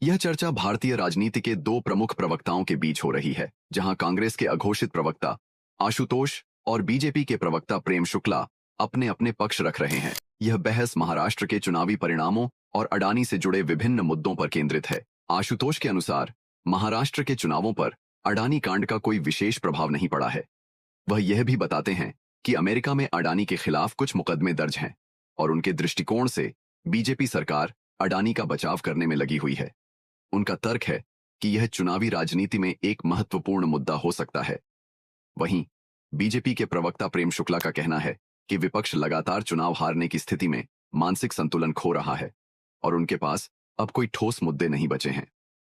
यह चर्चा भारतीय राजनीति के दो प्रमुख प्रवक्ताओं के बीच हो रही है, जहां कांग्रेस के अघोषित प्रवक्ता आशुतोष और बीजेपी के प्रवक्ता प्रेम शुक्ला अपने अपने पक्ष रख रहे हैं। यह बहस महाराष्ट्र के चुनावी परिणामों और अडानी से जुड़े विभिन्न मुद्दों पर केंद्रित है। आशुतोष के अनुसार महाराष्ट्र के चुनावों पर अडानी कांड का कोई विशेष प्रभाव नहीं पड़ा है। वह यह भी बताते हैं कि अमेरिका में अडानी के खिलाफ कुछ मुकदमे दर्ज हैं और उनके दृष्टिकोण से बीजेपी सरकार अडानी का बचाव करने में लगी हुई है। उनका तर्क है कि यह चुनावी राजनीति में एक महत्वपूर्ण मुद्दा हो सकता है। वहीं बीजेपी के प्रवक्ता प्रेम शुक्ला का कहना है कि विपक्ष लगातार चुनाव हारने की स्थिति में मानसिक संतुलन खो रहा है और उनके पास अब कोई ठोस मुद्दे नहीं बचे हैं।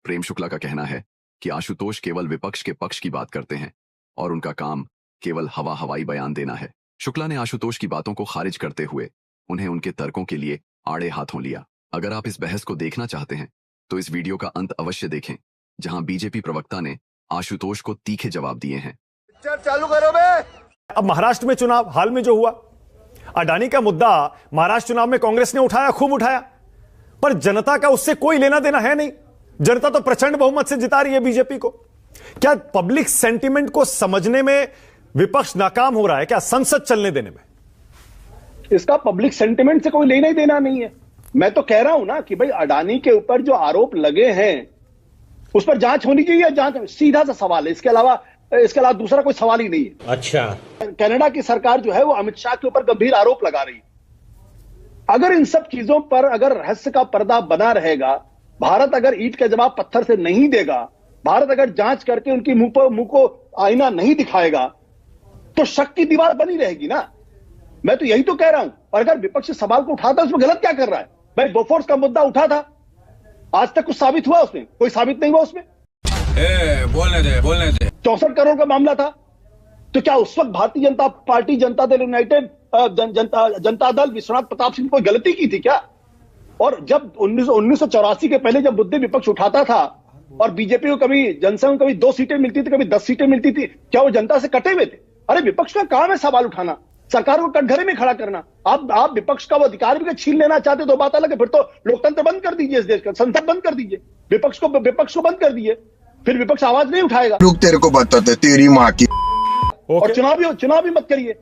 प्रेम शुक्ला का कहना है कि आशुतोष केवल विपक्ष के पक्ष की बात करते हैं और उनका काम केवल हवाई बयान देना है। शुक्ला ने आशुतोष की बातों को खारिज करते हुए उन्हें उनके तर्कों के लिए आड़े हाथों लिया। अगर आप इस बहस को देखना चाहते हैं तो इस वीडियो का अंत अवश्य देखें, जहां बीजेपी प्रवक्ता ने आशुतोष को तीखे जवाब दिए हैं। चालू करो बे। अब महाराष्ट्र में चुनाव हाल में जो हुआ, अडानी का मुद्दा महाराष्ट्र चुनाव में कांग्रेस ने उठाया, खूब उठाया, पर जनता का उससे कोई लेना देना है नहीं। जनता तो प्रचंड बहुमत से जिता रही है बीजेपी को। क्या पब्लिक सेंटीमेंट को समझने में विपक्ष नाकाम हो रहा है क्या, संसद चलने देने में? इसका पब्लिक सेंटीमेंट से कोई लेना ही देना नहीं है। मैं तो कह रहा हूं ना कि भाई अडानी के ऊपर जो आरोप लगे हैं उस पर जांच होनी चाहिए। जांच सीधा सा सवाल है, इसके अलावा दूसरा कोई सवाल ही नहीं है। अच्छा, कनाडा की सरकार जो है वो अमित शाह के ऊपर गंभीर आरोप लगा रही है। अगर इन सब चीजों पर अगर रहस्य का पर्दा बना रहेगा, भारत अगर ईंट का जवाब पत्थर से नहीं देगा, भारत अगर जांच करके उनकी मुंह को आईना नहीं दिखाएगा, तो शक की दीवार बनी रहेगी ना। मैं तो यही तो कह रहा हूं। और अगर विपक्ष सवाल को उठाता है उसमें गलत क्या कर रहा है? भाई बोफोर्स का मुद्दा उठा था, आज तक कुछ साबित हुआ उसमें? कोई साबित नहीं हुआ उसमें। बोलने दे। 64 करोड़ का मामला था, तो क्या उस वक्त भारतीय जनता पार्टी, जनता दल यूनाइटेड, जनता दल, विश्वनाथ प्रताप सिंह कोई गलती की थी क्या? और जब 1984 के पहले जब मुद्दे विपक्ष उठाता था और बीजेपी को कभी जनसंघ को कभी 2 सीटें मिलती थी, कभी 10 सीटें मिलती थी, क्या वो जनता से कटे हुए थे? अरे विपक्ष का काम है सवाल उठाना, सरकार को कटघरे में खड़ा करना। आप विपक्ष का वो अधिकार भी छीन लेना चाहते तो बात अलग है। फिर तो लोकतंत्र बंद कर दीजिए, इस देश का संसद बंद कर दीजिए, विपक्ष को बंद कर दीजिए, फिर विपक्ष आवाज नहीं उठाएगा। रुक, तेरे को बताते तेरी माँ की। और चुनाव भी मत करिए।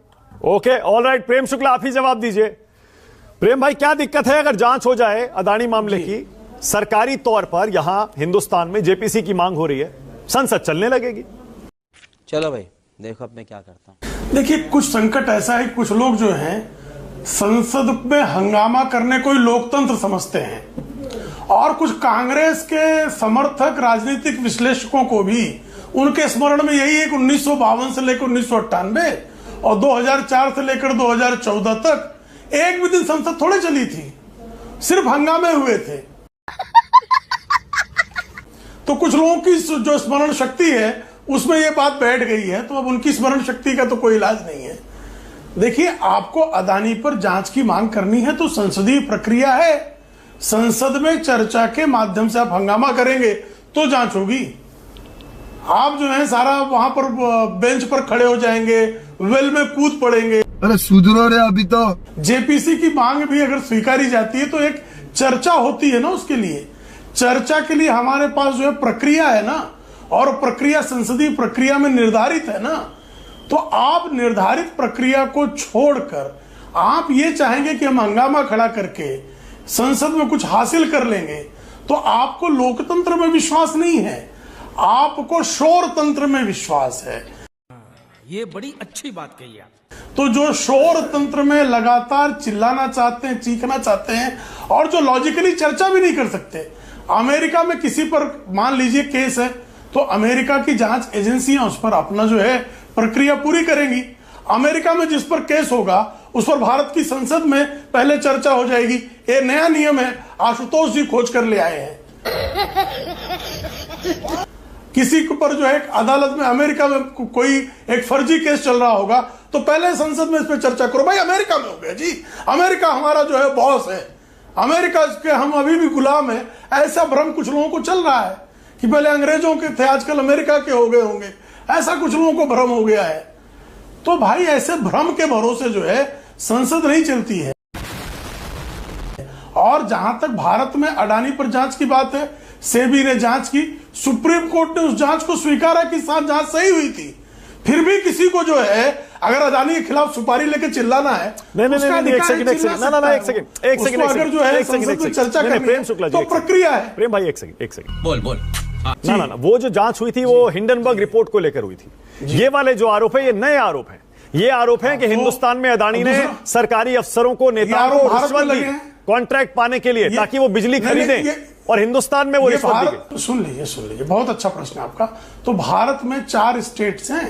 ओके, ऑलराइट, प्रेम शुक्ला आप ही जवाब दीजिए। प्रेम भाई, क्या दिक्कत है अगर जांच हो जाए अडानी मामले की? सरकारी तौर पर यहां हिंदुस्तान में जेपीसी की मांग हो रही है, संसद चलने लगेगी। चलो भाई, देखो अब मैं क्या करता हूं। देखिए, कुछ संकट ऐसा है, कुछ लोग जो हैं संसद में हंगामा करने को ही लोकतंत्र समझते हैं, और कुछ कांग्रेस के समर्थक राजनीतिक विश्लेषकों को भी उनके स्मरण में यही है कि 1952 से लेकर 1998 और 2004 से लेकर 2014 तक एक भी दिन संसद थोड़े चली थी, सिर्फ हंगामे हुए थे। तो कुछ लोगों की जो स्मरण शक्ति है उसमें ये बात बैठ गई है, तो अब उनकी स्मरण शक्ति का तो कोई इलाज नहीं है। देखिए, आपको अडानी पर जांच की मांग करनी है तो संसदीय प्रक्रिया है, संसद में चर्चा के माध्यम से आप हंगामा करेंगे तो जांच होगी। आप जो है सारा वहां पर बेंच पर खड़े हो जाएंगे, वेल में कूद पड़ेंगे। अरे सुधरो रे, अभी तो जेपीसी की मांग भी अगर स्वीकारी जाती है तो एक चर्चा होती है ना, उसके लिए चर्चा के लिए हमारे पास जो है प्रक्रिया है ना, और प्रक्रिया संसदीय प्रक्रिया में निर्धारित है ना। तो आप निर्धारित प्रक्रिया को छोड़कर आप ये चाहेंगे कि हम हंगामा खड़ा करके संसद में कुछ हासिल कर लेंगे, तो आपको लोकतंत्र में विश्वास नहीं है, आपको शोर तंत्र में विश्वास है। ये बड़ी अच्छी बात कही आप। तो जो शोर तंत्र में लगातार चिल्लाना चाहते हैं, चीखना चाहते हैं, और जो लॉजिकली चर्चा भी नहीं कर सकते। अमेरिका में किसी पर मान लीजिए केस है, तो अमेरिका की जांच एजेंसियां उस पर अपना जो है प्रक्रिया पूरी करेंगी। अमेरिका में जिस पर केस होगा उस पर भारत की संसद में पहले चर्चा हो जाएगी। ये नया नियम है, आशुतोष जी खोज कर ले आए हैं। किसी पर जो है अदालत में अमेरिका में कोई एक फर्जी केस चल रहा होगा तो पहले संसद में इस पर चर्चा करो। भाई अमेरिका में हो गया जी, अमेरिका हमारा जो है बॉस है, अमेरिका के हम अभी भी गुलाम है, ऐसा भ्रम कुछ लोगों को चल रहा है कि पहले अंग्रेजों के थे आजकल अमेरिका के हो गए होंगे, ऐसा कुछ लोगों को भ्रम हो गया है। तो भाई ऐसे भ्रम के भरोसे जो है संसद नहीं चलती है। और जहां तक भारत में अडानी पर जांच की बात है, सेबी ने जांच की, सुप्रीम कोर्ट ने उस जांच को स्वीकारा कि जांच सही हुई थी। फिर भी किसी को जो है अगर अदानी के खिलाफ सुपारी लेके चिल्लाना है, नहीं, एक सेकंड, अगर जो है संसद में चर्चा करनी है तो प्रक्रिया है। प्रेम भाई एक सेकंड बोल ना, वो जो जांच हुई थी वो हिंडनबर्ग रिपोर्ट को लेकर हुई थी। ये वाले जो आरोप है ये नए आरोप हैं। ये आरोप है कि हिंदुस्तान में अदानी ने सरकारी अफसरों को, नेताओं को रिश्वत दी कॉन्ट्रैक्ट पाने के लिए, ताकि वो बिजली खरीदें, और हिंदुस्तान में वो रिश्वत दी गई। सुन लीजिए, बहुत अच्छा प्रश्न है आपका। तो भारत में 4 स्टेट्स हैं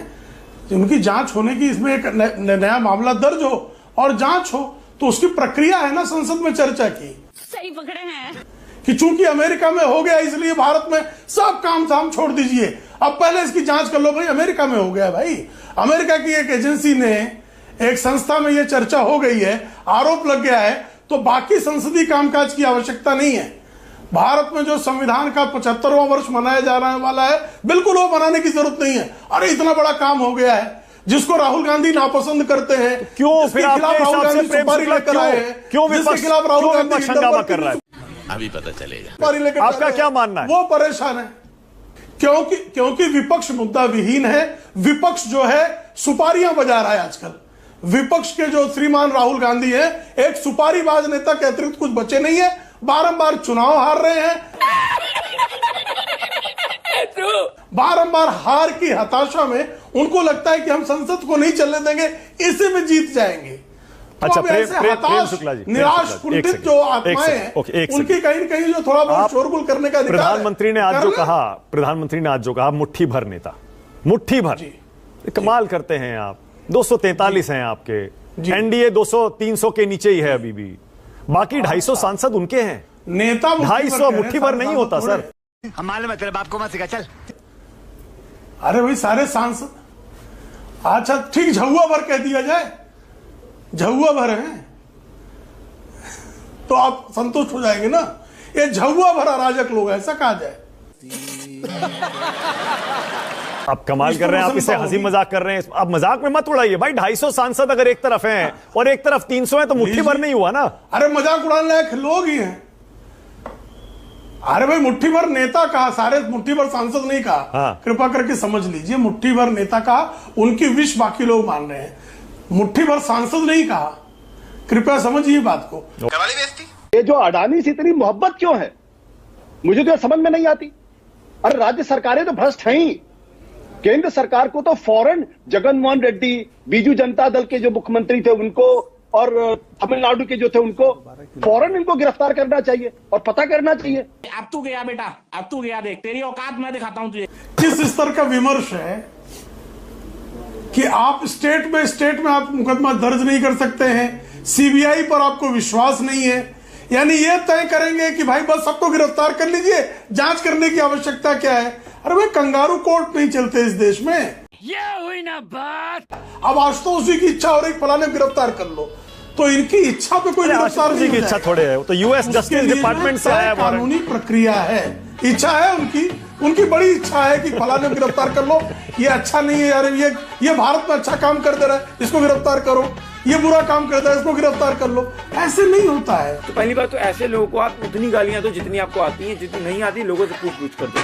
जिनकी जांच होने की, इसमें एक नया मामला दर्ज हो और जांच हो तो उसकी प्रक्रिया है ना संसद में चर्चा की। सही पकड़े हैं कि चूंकि अमेरिका में हो गया इसलिए भारत में सब काम धाम छोड़ दीजिए, अब पहले इसकी जांच कर लो। भाई अमेरिका में हो गया, भाई अमेरिका की एक एजेंसी ने, एक संस्था में यह चर्चा हो गई है, आरोप लग गया है, तो बाकी संसदीय कामकाज की आवश्यकता नहीं है। भारत में जो संविधान का 75वां वर्ष मनाया जाने वाला है, बिल्कुल वो मनाने की जरूरत नहीं है। अरे इतना बड़ा काम हो गया है जिसको राहुल गांधी नापसंद करते हैं, क्यों फिर आपके हिसाब से प्रेम शुक्ला क्यों जिसके खिलाफ राहुल गांधी हंगामा कर रहा है? अभी पता चलेगा। आपका क्या मानना है? वो परेशान है क्योंकि विपक्ष मुद्दा विहीन है। विपक्ष जो है सुपारियां बजा रहा है आजकल। विपक्ष के जो श्रीमान राहुल गांधी है, एक सुपारीबाज नेता के अतिरिक्त कुछ बचे नहीं है। बारंबार चुनाव हार रहे हैं, बारंबार हार की हताशा में उनको लगता है कि हम संसद को नहीं चलने देंगे, इसी में जीत जाएंगे। अच्छा, तो प्रेम शुक्ला जी, निराश कुंठित जो आत्माएं हैं, उनकी कहीं न कहीं जो थोड़ा बहुत शोरगुल करने का अधिकार है। प्रधानमंत्री ने आज जो कहा मुट्ठी भर नेता, मुट्ठी भर, कमाल करते हैं आप। 243 हैं आपके, एनडीए 200-300 के नीचे ही है अभी भी, बाकी 250 सांसद उनके हैं। नेता 250 मुट्ठी भर नहीं होता सर। हम मालूम है, तेरे बाप को मत सिखा, चल। अरे भाई सारे सांसद, अच्छा ठीक, झहुआ भर कह दिया जाए, झहुआ भर है तो आप संतुष्ट हो जाएंगे ना। ये झहुआ भर अराजक लोग, ऐसा कहा जाए। आप कमाल कर रहे हैं, आप इसे हंसी मजाक कर रहे हैं, आप मजाक में मत उड़ाइए भाई। 250 सांसद अगर एक तरफ हैं और एक तरफ 300 हैं तो मुट्ठी भर नहीं हुआ ना। अरे मजाक उड़ाने लायक लोग ही हैं। अरे भाई मुट्ठी भर नेता कहा, सारे मुट्ठी भर सांसद नहीं कहा। हाँ। कृपा करके समझ लीजिए, मुट्ठी भर नेता कहा, उनकी विश बाकी लोग मान रहे हैं, मुट्ठी भर सांसद नहीं कहा। कृपया समझिए बात को। ये जो अडानी से इतनी मोहब्बत क्यों है, मुझे तो समझ में नहीं आती। अरे राज्य सरकारें तो भ्रष्ट हैं ही। केंद्र सरकार को तो फौरन जगनमोहन रेड्डी, बीजू जनता दल के जो मुख्यमंत्री थे उनको, और तमिलनाडु के जो थे उनको, फौरन इनको गिरफ्तार करना चाहिए और पता करना चाहिए। अब तू गया बेटा, अब तू गया, देख तेरी औकात मैं दिखाता हूं तुझे। किस स्तर का विमर्श है कि आप स्टेट में आप मुकदमा दर्ज नहीं कर सकते हैं, सीबीआई पर आपको विश्वास नहीं है, यानी ये तय करेंगे कि भाई बस सबको गिरफ्तार कर लीजिए, जांच करने की आवश्यकता क्या है। अरे भाई कंगारू कोर्ट नहीं चलते इस देश में। ये हुई ना बात। अब आज तो उसी की इच्छा हो रही फलाने गिरफ्तार कर लो, तो इनकी इच्छा पे कोई गिरफ्तार नहीं की इच्छा थोड़े है, तो यूएस जस्टिस डिपार्टमेंट से आया, कानूनी प्रक्रिया है, इच्छा है उनकी बड़ी इच्छा है कि फलाने को गिरफ्तार कर लो। ये अच्छा नहीं है यार, ये भारत में अच्छा काम कर दे रहा है, इसको गिरफ्तार करो। ये बुरा काम करता है, इसको गिरफ्तार कर लो। ऐसे नहीं होता है। तो पहली बात तो ऐसे लोगों को आप उतनी गालियां दो जितनी आपको आती हैं, जितनी नहीं आती लोगों से पूछ कर दो।